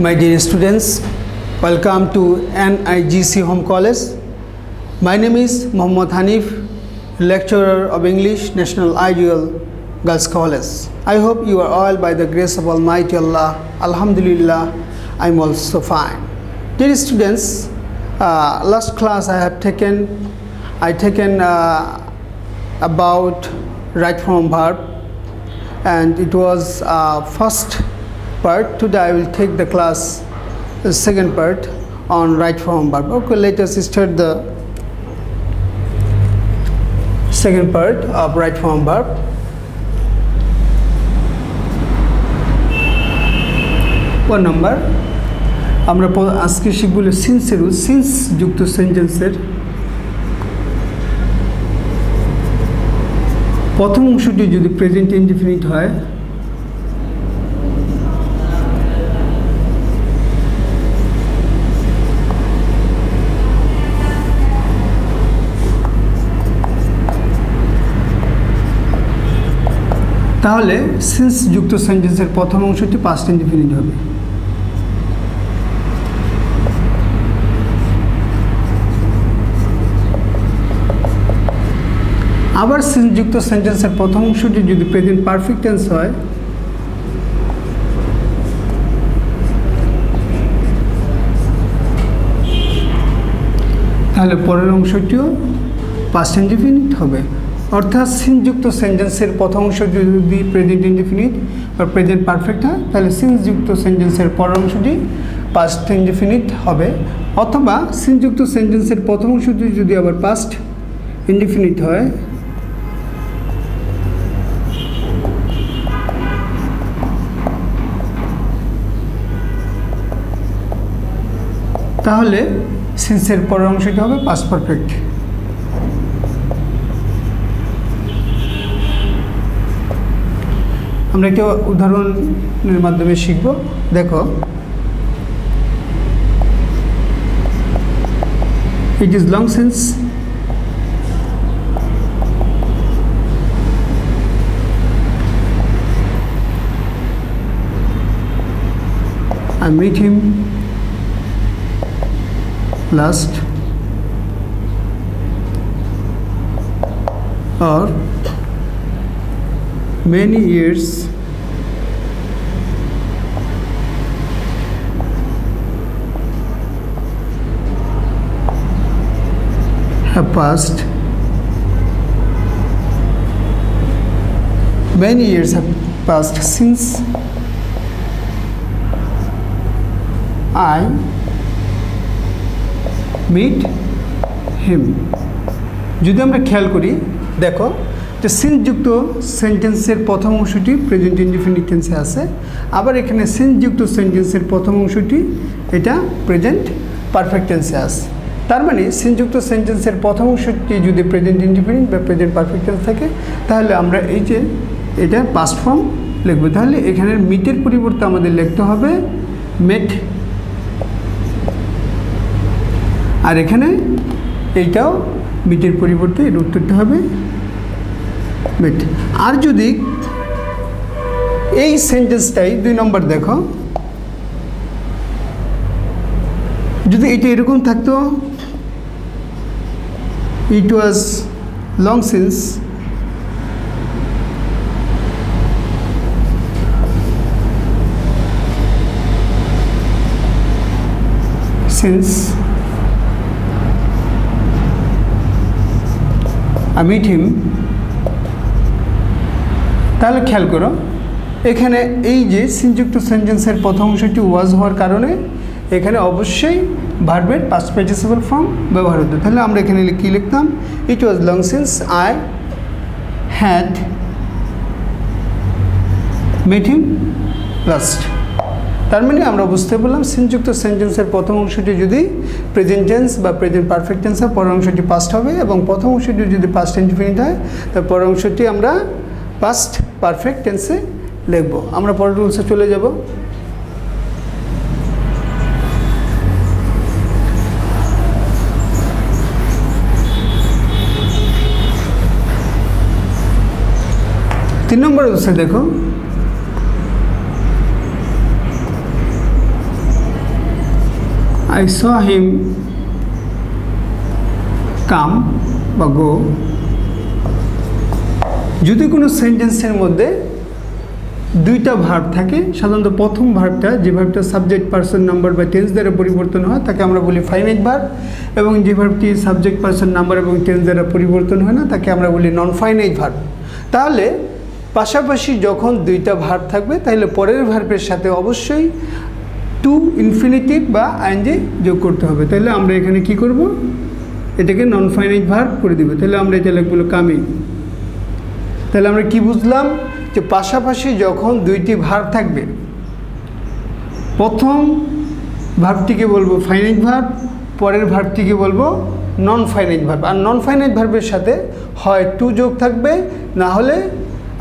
My dear students, welcome to NIGC Home College. My name is Muhammad Hanif, lecturer of English, National Ideal Girls College. I hope you are all by the grace of Almighty Allah. Alhamdulillah, I am also fine. Dear students, last class I taken about right form verb, and it was first part. Today I will take the class second part on right form verb. Okay, let us start the second part of right form verb. One number আমরা আজকে শিখব সিন্সের since যুক্ত সেন্টেন্সের প্রথম অংশটি যদি present indefinite হয় তাহলে সিন্স যুক্ত সেন্টেন্সের প্রথম অংশটি পাস্ট ইনডিফিনিট হবে। আবার সিন্স যুক্ত সেন্টেন্সের প্রথম অংশটি যদি প্রেজেন্ট পারফেক্ট টেন্স হয় তাহলে পরের অংশটিও পাস্ট ইনডিফিনিট হবে। অর্থাৎ সিন্স যুক্ত সেন্টেন্সের প্রথম অংশ যদি প্রেজেন্ট ইনডিফিনিট বা প্রেজেন্ট পারফেক্ট হয় তাহলে সিন্স যুক্ত সেন্টেন্সের পরের অংশটি পাস্ট ইনডিফিনিট হবে, অথবা সিন্স যুক্ত সেন্টেন্সের প্রথম অংশটি যদি আবার পাস্ট ইনডিফিনিট হয় তাহলে সিন্সের পরের অংশটি হবে পাস্ট পারফেক্ট। আমরা একটা উদাহরণের মাধ্যমে শিখব। দেখো, it is long since I meet him last, or many years have passed. Many years have passed since I meet him. যদি আমরা খেয়াল করি, দেখো যে সিন্স যুক্ত সেন্টেন্সের প্রথম অংশটি প্রেজেন্ট ইনডিফিনিট টেন্সে আছে, আবার এখানে সিন্স যুক্ত সেন্টেন্সের প্রথম অংশটি এটা প্রেজেন্ট পারফেক্ট টেন্সে আছে। তার মানে সিন্স যুক্ত সেন্টেন্সের প্রথম অংশটি যদি প্রেজেন্ট ইনডিফিনিট বা প্রেজেন্ট পারফেক্ট টেন্স থাকে তাহলে আমরা এই যে এটা পাস্ট ফর্ম লিখব। তাহলে এখানের মিটের পরিবর্তে আমাদের লিখতে হবে মেট, আর এখানে এইটাও মিটের পরিবর্তে এর উত্তরটা হবে মেট। আর যদি এই সেন্টেন্সটাই দুই নম্বর দেখো, যদি এটা এরকম থাকতো, it was long since I meet him, তাহলে খেয়াল করো এখানে এই যে সিনযুক্ত সেন্টেন্সের প্রথম অংশটি ওয়াজ হওয়ার কারণে এখানে অবশ্যই ভার্বের পাস্ট পার্টিসিপল ফর্ম ব্যবহার হতো। তাহলে আমরা এখানে কি লিখতাম? It was long since I had met him last. তার মানে আমরা বুঝতে পারলাম সিনযুক্ত সেন্টেন্সের প্রথম অংশটি যদি প্রেজেন্ট টেন্স বা প্রেজেন্ট পারফেক্ট টেন্স হয় পরের অংশটি পাস্ট হবে, এবং প্রথম অংশটি যদি পাস্ট ইনডিফিনিট হয় তার পরের অংশটি আমরা পাস্ট পারফেক্ট টেন্সে লিখব। আমরা পরের রুলসে চলে যাব। তিন নম্বর রুলসে দেখো, I saw him come বা go যদি কোনো সেন্টেন্সের মধ্যে দুইটা ভার্ব থাকে সাধারণত প্রথম ভার্বটা যে ভার্বটা সাবজেক্ট পারসন নাম্বার বা টেন্স দ্বারা পরিবর্তন হয় তাকে আমরা বলি ফাইনাইট ভার্ব এবং যে ভার্বটি সাবজেক্ট পারসন নাম্বার এবং টেন্স দ্বারা পরিবর্তন হয় না তাকে আমরা বলি নন ফাইনাইট ভার্ব। তাহলে পাশাপাশি যখন দুইটা ভার্ব থাকবে তাহলে পরের ভার্বের সাথে অবশ্যই টু ইনফিনিটিভ বা আইএনজি যোগ করতে হবে। তাহলে আমরা এখানে কি করব, এটাকে নন ফাইনাইট ভার্ব করে দেব। তাহলে আমরা এটা লিখব কামিং। তাহলে আমরা কি বুঝলাম যে পাশাপাশি যখন দুইটি ভার্ব থাকবে প্রথম ভার্বটিকে বলবো ফাইনাইট ভার্ব, পরের ভার্বটিকে বলবো নন ফাইনাইট ভার্ব। আর নন ফাইনাইট ভার্বের সাথে হয় টু যোগ থাকবে না হলে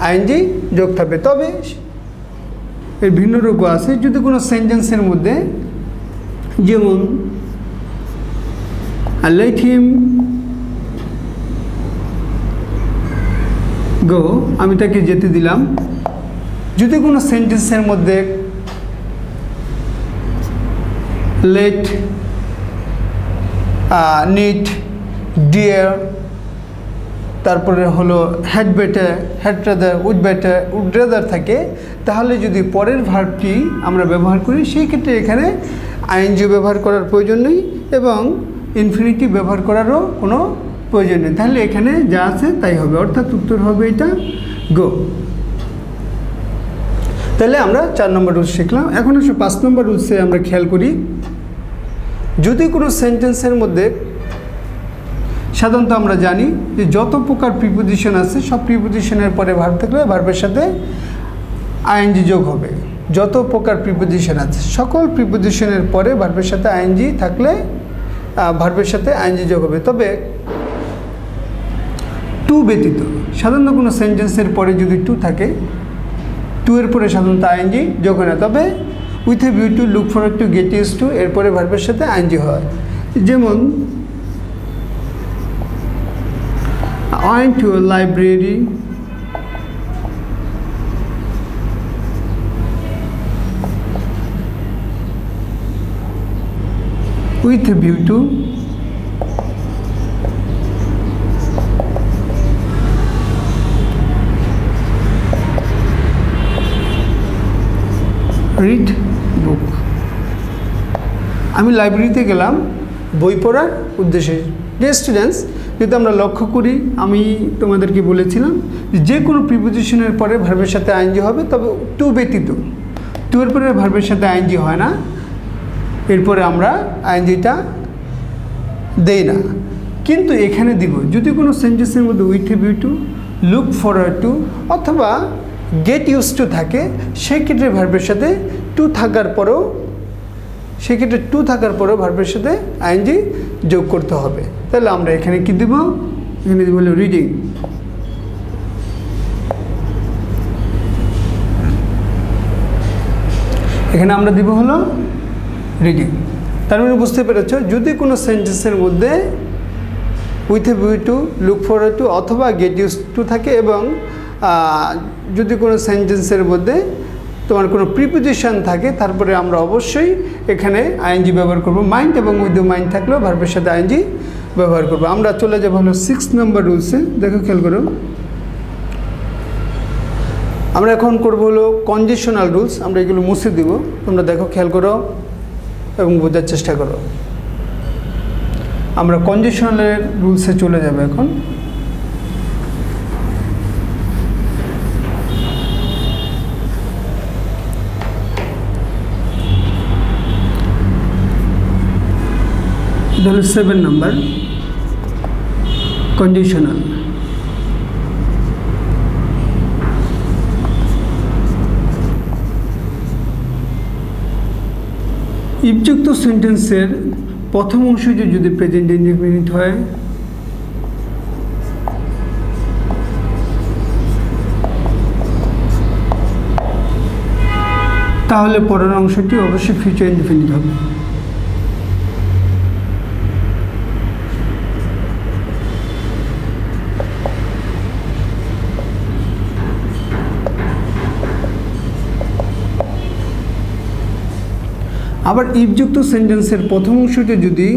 আইএনজি যোগ থাকবে। তবে এর ভিন্ন রূপও আছে। যদি কোনো সেন্টেন্সের মধ্যে যেমন I let him go, আমি তাকে যেতে দিলাম। যদি কোনো সেন্টেন্সের মধ্যে let, need, dear, তারপরে হলো had better, had rather, would better, would rather থাকে, তাহলে যদি পরের ভার্বটি আমরা ব্যবহার করি সেই ক্ষেত্রে এখানে আইএনজি ব্যবহার করার প্রয়োজন নেই এবং ইনফিনিটিভ ব্যবহার করারও কোনো প্রয়োজন নেই। তাহলে এখানে যা আছে তাই হবে, অর্থাৎ উত্তর হবে এটা গো। তাহলে আমরা 4 নম্বর রুলস শিখলাম। এখন আসলে 5 নম্বর রুলসে আমরা খেয়াল করি। যদি কোনো সেন্টেন্সের মধ্যে সাধারণত আমরা জানি যে যত প্রকার প্রিপোজিশন আছে সব প্রিপোজিশনের পরে ভার্ব থাকলে ভার্বের সাথে আইএনজি যোগ হবে। যত প্রকার প্রিপোজিশন আছে সকল প্রিপোজিশনের পরে ভার্বের সাথে আইএনজি থাকলে ভার্বের সাথে আইএনজি যোগ হবে। তবে টু ব্যতীত সাধারণত কোনো সেন্টেন্সের পরে যদি টু থাকে টু এর পরে সাধারণত আইএনজি যোগ হয় না। তবে with a view to, look forward to, get used to এরপরে ভার্বের সাথে আইএনজি হয়। যেমন I went to a library with a view to read book। আমি লাইব্রেরিতে গেলাম বই পড়ার উদ্দেশ্যে। ডিয়ার স্টুডেন্টস, যদি আমরা লক্ষ্য করি আমি তোমাদেরকে বলেছিলাম যে কোনো প্রিপোজিশনের পরে ভার্বের সাথে আইএনজি হবে, তবে টু ব্যতীত। টু এর পরে ভার্বের সাথে আইএনজি হয় না, এরপরে আমরা আইএনজিটা দেই না। কিন্তু এখানে দিব যদি কোনো সেন্টেন্সের মধ্যে with a view to, look forward two অথবা গেট ইউজড টু থাকে, সেই ক্ষেত্রে ভার্বের সাথে টু থাকার পরেও সেক্ষেত্রে টু থাকার পরেও ভার্বের সাথে আইএনজি যোগ করতে হবে। তাহলে আমরা এখানে কি দেব, এখানে দেব হলো রিডিং। এখানে আমরা দিব হলো রিডিং। তার মানে বুঝতে পেরেছ যদি কোনো সেন্টেন্সের মধ্যে with a view to, look forward two অথবা গেট ইউজড টু থাকে এবং যদি কোনো সেন্টেন্সের মধ্যে তোমার কোনো প্রিপোজিশন থাকে তারপরে আমরা অবশ্যই এখানে আইএনজি ব্যবহার করব। মাইন্ড এবং উইথ দ্য মাইন্ড থাকলেও ভার্বের সাথে আইএনজি ব্যবহার করব। আমরা চলে যাব হলো 6 নম্বর রুলসে। দেখো খেয়াল করো, আমরা এখন করব হলো কন্ডিশনাল রুলস। আমরা এগুলো মুছে দিব, তোমরা দেখো খেয়াল করো এবং বোঝার চেষ্টা করো। আমরা কন্ডিশনালের রুলসে চলে যাব এখন। এটা হলো 7 নম্বর কন্ডিশনাল। ইফযুক্ত সেন্টেন্সের প্রথম অংশ যদি প্রেজেন্ট ইনডিফিনিট হয় তাহলে পরের অংশটি অবশ্যই ফিউচার ইনডিফিনিট হবে। আবার ইফযুক্ত সেন্টেন্সের প্রথম অংশটি যদি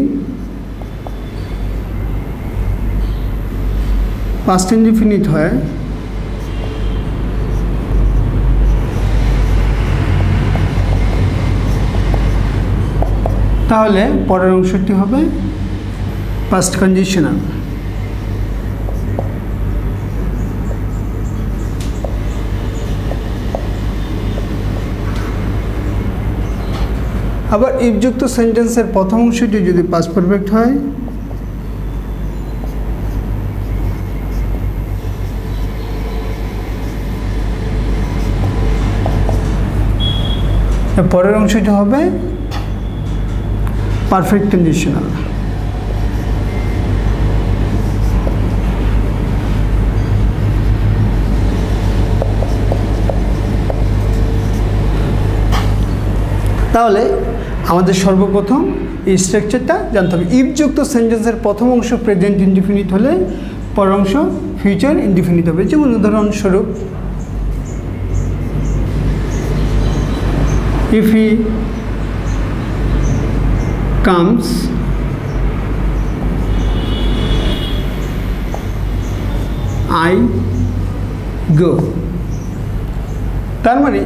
পাস্ট ইনডিফিনিট হয় তাহলে পরের অংশটি হবে পাস্ট কন্ডিশনাল। আবার ইফযুক্ত সেন্টেন্সের প্রথম অংশটি যদি পাস্ট পারফেক্ট হয় পরের অংশটি হবে পারফেক্ট কন্ডিশনাল। তাহলে আমাদের সর্বপ্রথম এই স্ট্রাকচারটা জানতে হবে। ইফযুক্ত সেন্টেন্সের প্রথম অংশ প্রেজেন্ট ইনডিফিনিট হলে পরের অংশ ফিউচার ইনডিফিনিট হবে। যেমন উদাহরণস্বরূপ if he comes I go, তার মানে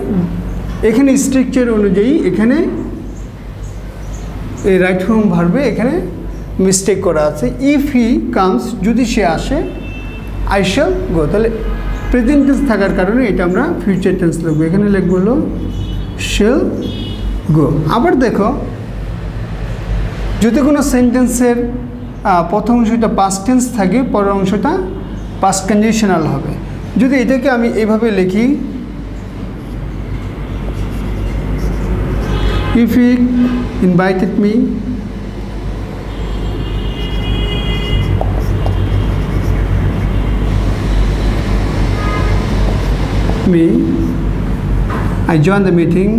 এখানে স্ট্রাকচার অনুযায়ী এখানে এই রাইট ফর্ম ভার্বে এখানে মিস্টেক করা আছে। ইফ হি কামস, যদি সে আসে, আই শ্যাল গো, তাহলে প্রেজেন্ট টেন্স থাকার কারণে এটা আমরা ফিউচার টেন্স লিখবো। এখানে লিখবো হলো শ্যাল গো। আবার দেখো, যদি কোনো সেন্টেন্সের প্রথম অংশটা পাস্ট টেন্স থাকে পরের অংশটা পাস্ট কন্ডিশনাল হবে। যদি এটাকে আমি এইভাবে লিখি, if he invited me I joined the meeting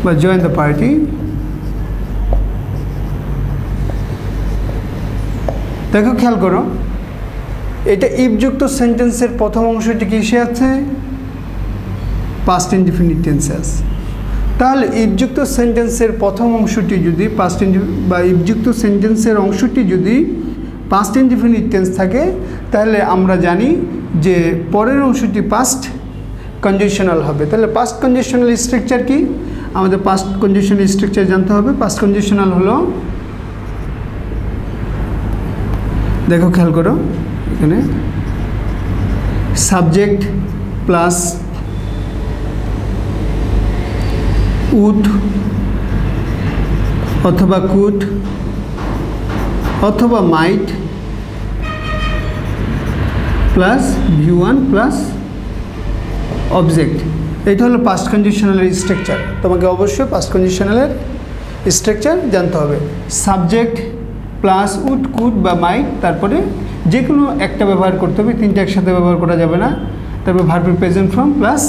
বা join the party। দেখো, খেয়াল করো, এটা ইফযুক্ত সেন্টেন্সের প্রথম অংশটি কিসে আছে? পাস্ট ইনডিফিনিট টেন্সে আছে। তাহলে ইফযুক্ত সেন্টেন্সের প্রথম অংশটি যদি ইফযুক্ত সেন্টেন্সের অংশটি যদি পাস্ট ইনডিফিনিট টেন্স থাকে তাহলে আমরা জানি যে পরের অংশটি পাস্ট কন্ডিশনাল হবে। তাহলে পাস্ট কন্ডিশনাল স্ট্রাকচার কি? আমাদের পাস্ট কন্ডিশনাল স্ট্রাকচার জানতে হবে। পাস্ট কন্ডিশনাল হলো, দেখো খেয়াল করো, এখানে সাবজেক্ট প্লাস উড অথবা কুড অথবা মাইট প্লাস V1 প্লাস অবজেক্ট, এটা হলো পাস্ট কন্ডিশনালের স্ট্রাকচার। তোমাকে অবশ্যই পাস্ট কন্ডিশনালের স্ট্রাকচার জানতে হবে। সাবজেক্ট প্লাস উড, কুড বা মাইট, তারপরে যে কোনো একটা ব্যবহার করতে হবে, তিনটা একসাথে ব্যবহার করা যাবে না। তারপর ভার্বের প্রেজেন্ট ফর্ম প্লাস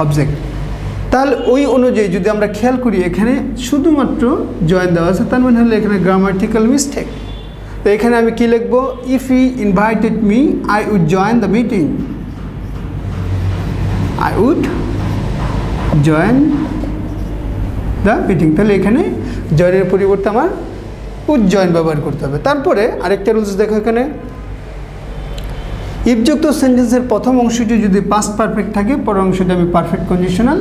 অবজেক্ট। তাহলে ওই অনুযায়ী যদি আমরা খেয়াল করি, এখানে শুধুমাত্র জয়েন দেওয়া আছে, তার মানে হলো এখানে গ্রামাটিক্যাল মিস্টেক। তো এখানে আমি কি লিখবো? If he invited me I would join the meeting, I would join the meeting. তাহলে এখানে জয়েনের পরিবর্তে আমার উড জয়েন ব্যবহার করতে হবে। তারপরে আরেকটা রুলস দেখো, এখানে ইফযুক্ত সেন্টেন্সের প্রথম অংশটি যদি পাস্ট পারফেক্ট থাকে পরের অংশটি আমি পারফেক্ট কন্ডিশনাল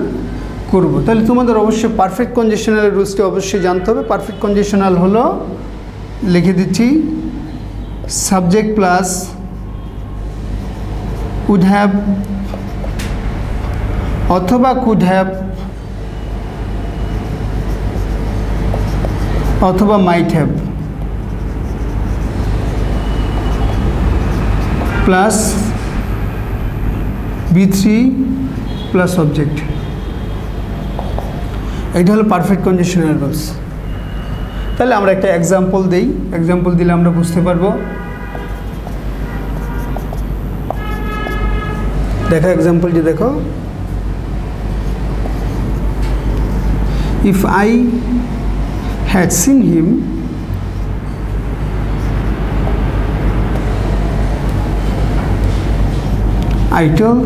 করব। তাহলে তোমাদের অবশ্যই পারফেক্ট কন্ডিশনালের রুলসটি অবশ্যই জানতে হবে। পারফেক্ট কন্ডিশনাল হলো, লিখে দিচ্ছি, সাবজেক্ট প্লাস উড হ্যাভ অথবা কুড হ্যাভ অথবা might have plus V3 plus object. এটা হলো পারফেক্ট কন্ডিশনাল রুলস। তাহলে আমরা একটা এক্সাম্পল দিই, এক্সাম্পল দিলে আমরা বুঝতে পারবো। দেখো এক্সাম্পলটি দেখো, if I had seen him I told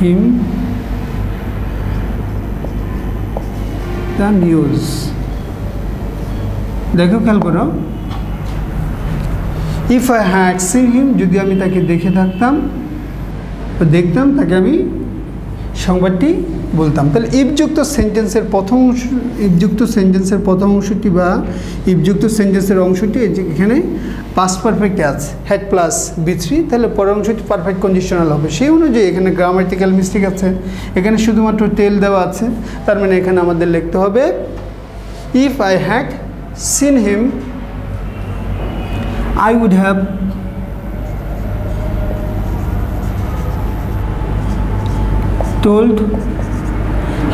him the news। देखो ख्याल करो, if I had seen him, যদি আমি তাকে দেখে থাকতাম বা দেখতাম তাকে আমি সংবাদটি বলতাম। তাহলে ইফযুক্ত সেন্টেন্সের প্রথম অংশটি বা ইফযুক্ত সেন্টেন্সের অংশটি এখানে পাস্ট পারফেক্টে আছে, হ্যাড প্লাস B3, তাহলে পরের অংশটি পারফেক্ট কন্ডিশনাল হবে। সেই অনুযায়ী এখানে গ্রামাটিক্যাল মিস্টেক আছে, এখানে শুধুমাত্র টেল দেওয়া আছে, তার মানে এখানে আমাদের লিখতে হবে if I had seen him I would have told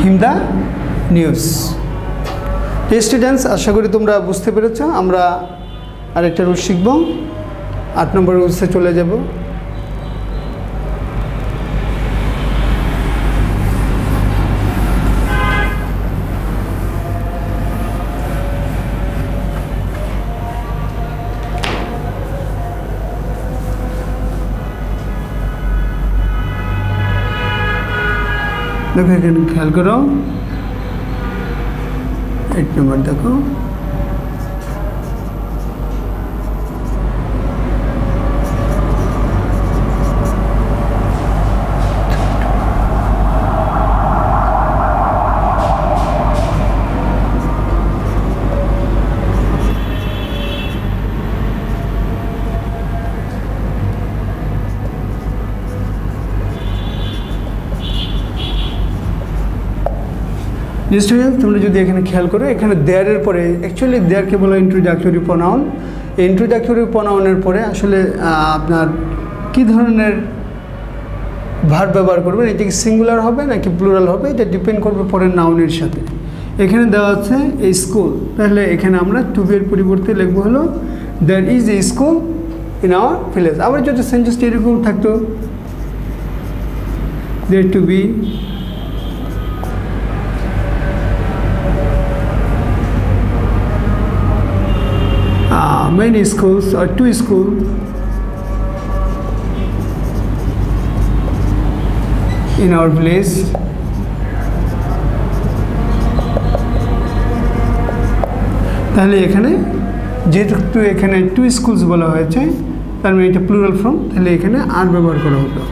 him the news। Students, আশা করি তোমরা বুঝতে পেরেছো। আমরা আরেকটা রুল শিখব, 8 নম্বর রুলসে চলে যাব। দেখো এখানে খেয়াল করো, 8 নম্বর দেখো, স্টুডেন্ট তোমরা যদি এখানে খেয়াল করো, এখানে দেয়ারের পরে অ্যাকচুয়ালি দেয়ারকে বলা ইন্ট্রোডাক্টরি প্রনাউন। এই ইন্ট্রোডাক্টরি প্রনাউনের পরে আসলে আপনার কী ধরনের ভার্ব ব্যবহার করবেন, এটা কি সিঙ্গুলার হবে নাকি প্লুরাল হবে, এটা ডিপেন্ড করবে পরের নাউনের সাথে। এখানে দেওয়া আছে এই স্কুল, তাহলে এখানে আমরা টু বি এর পরিবর্তে লিখব হলো there is a school in our village. আবার যদি সেন্টেন্সটি এরকম থাকতো there to be many schools or 2 schools in our village। তাহলে এখানে যেহেতু এখানে 2 schools বলা হয়েছে, তার মানে এটা প্লুরাল ফর্ম, তাহলে এখানে আর ব্যবহার করা হতো।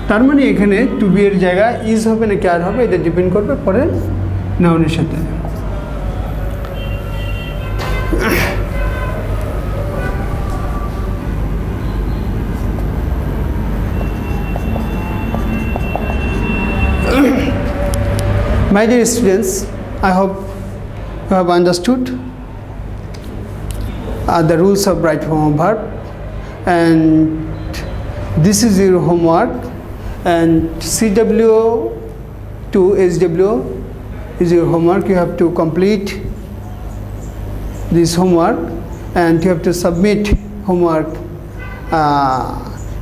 তার মানে এখানে টু বি এর জায়গায় ইজ হবে নাকি আর হবে, এটা ডিপেন্ড করবে পরের নাউনের সাথে। My dear students, I hope you have understood the rules of right form of verb, and this is your homework, and CW to SW is your homework. You have to complete this homework and you have to submit homework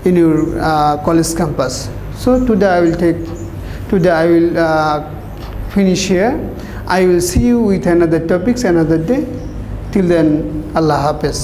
in your college campus. So today I will finish here. I will see you with another topics another day. Till then, Allah Hafiz.